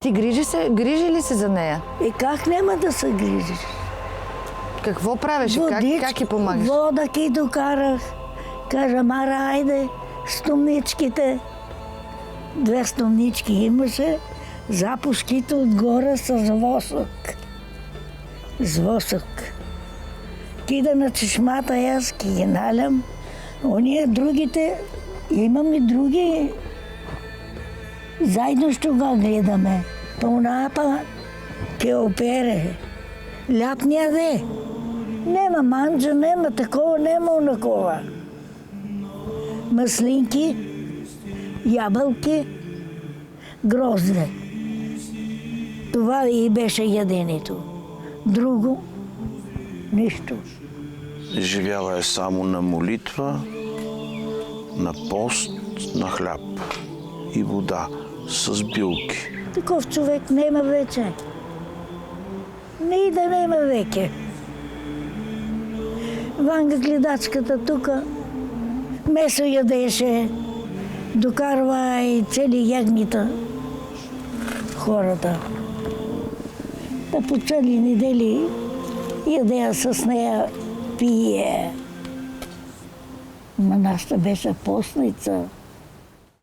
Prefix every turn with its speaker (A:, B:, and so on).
A: Ти грижи ли се за нея?
B: Как няма да се грижиш?
A: Какво правеше? Как й помагаш?
B: Вода ки докарах. Кажа, Мара, айде, стомничките. 2 стомнички имаше, запушките отгоре с восък. С восък. Кида на чешмата, аз ки ги налям. Ония другите, имам и други. Заедно ще го гледаме. Пълнапа ке опере. Лятния де. Нема манджа, нема такова, нема онакова. Маслинки, ябълки, грозде. Това и беше яденето. Друго, нищо.
C: Живяла е само на молитва, на пост, на хляб и вода с билки.
B: Таков човек нема вече. Не и да нема веке. Ванга гледачката тука месо ядеше, докарва и цели ягнита хората. Да по цели недели ядея с нея, пие. Ма нашата беше постница.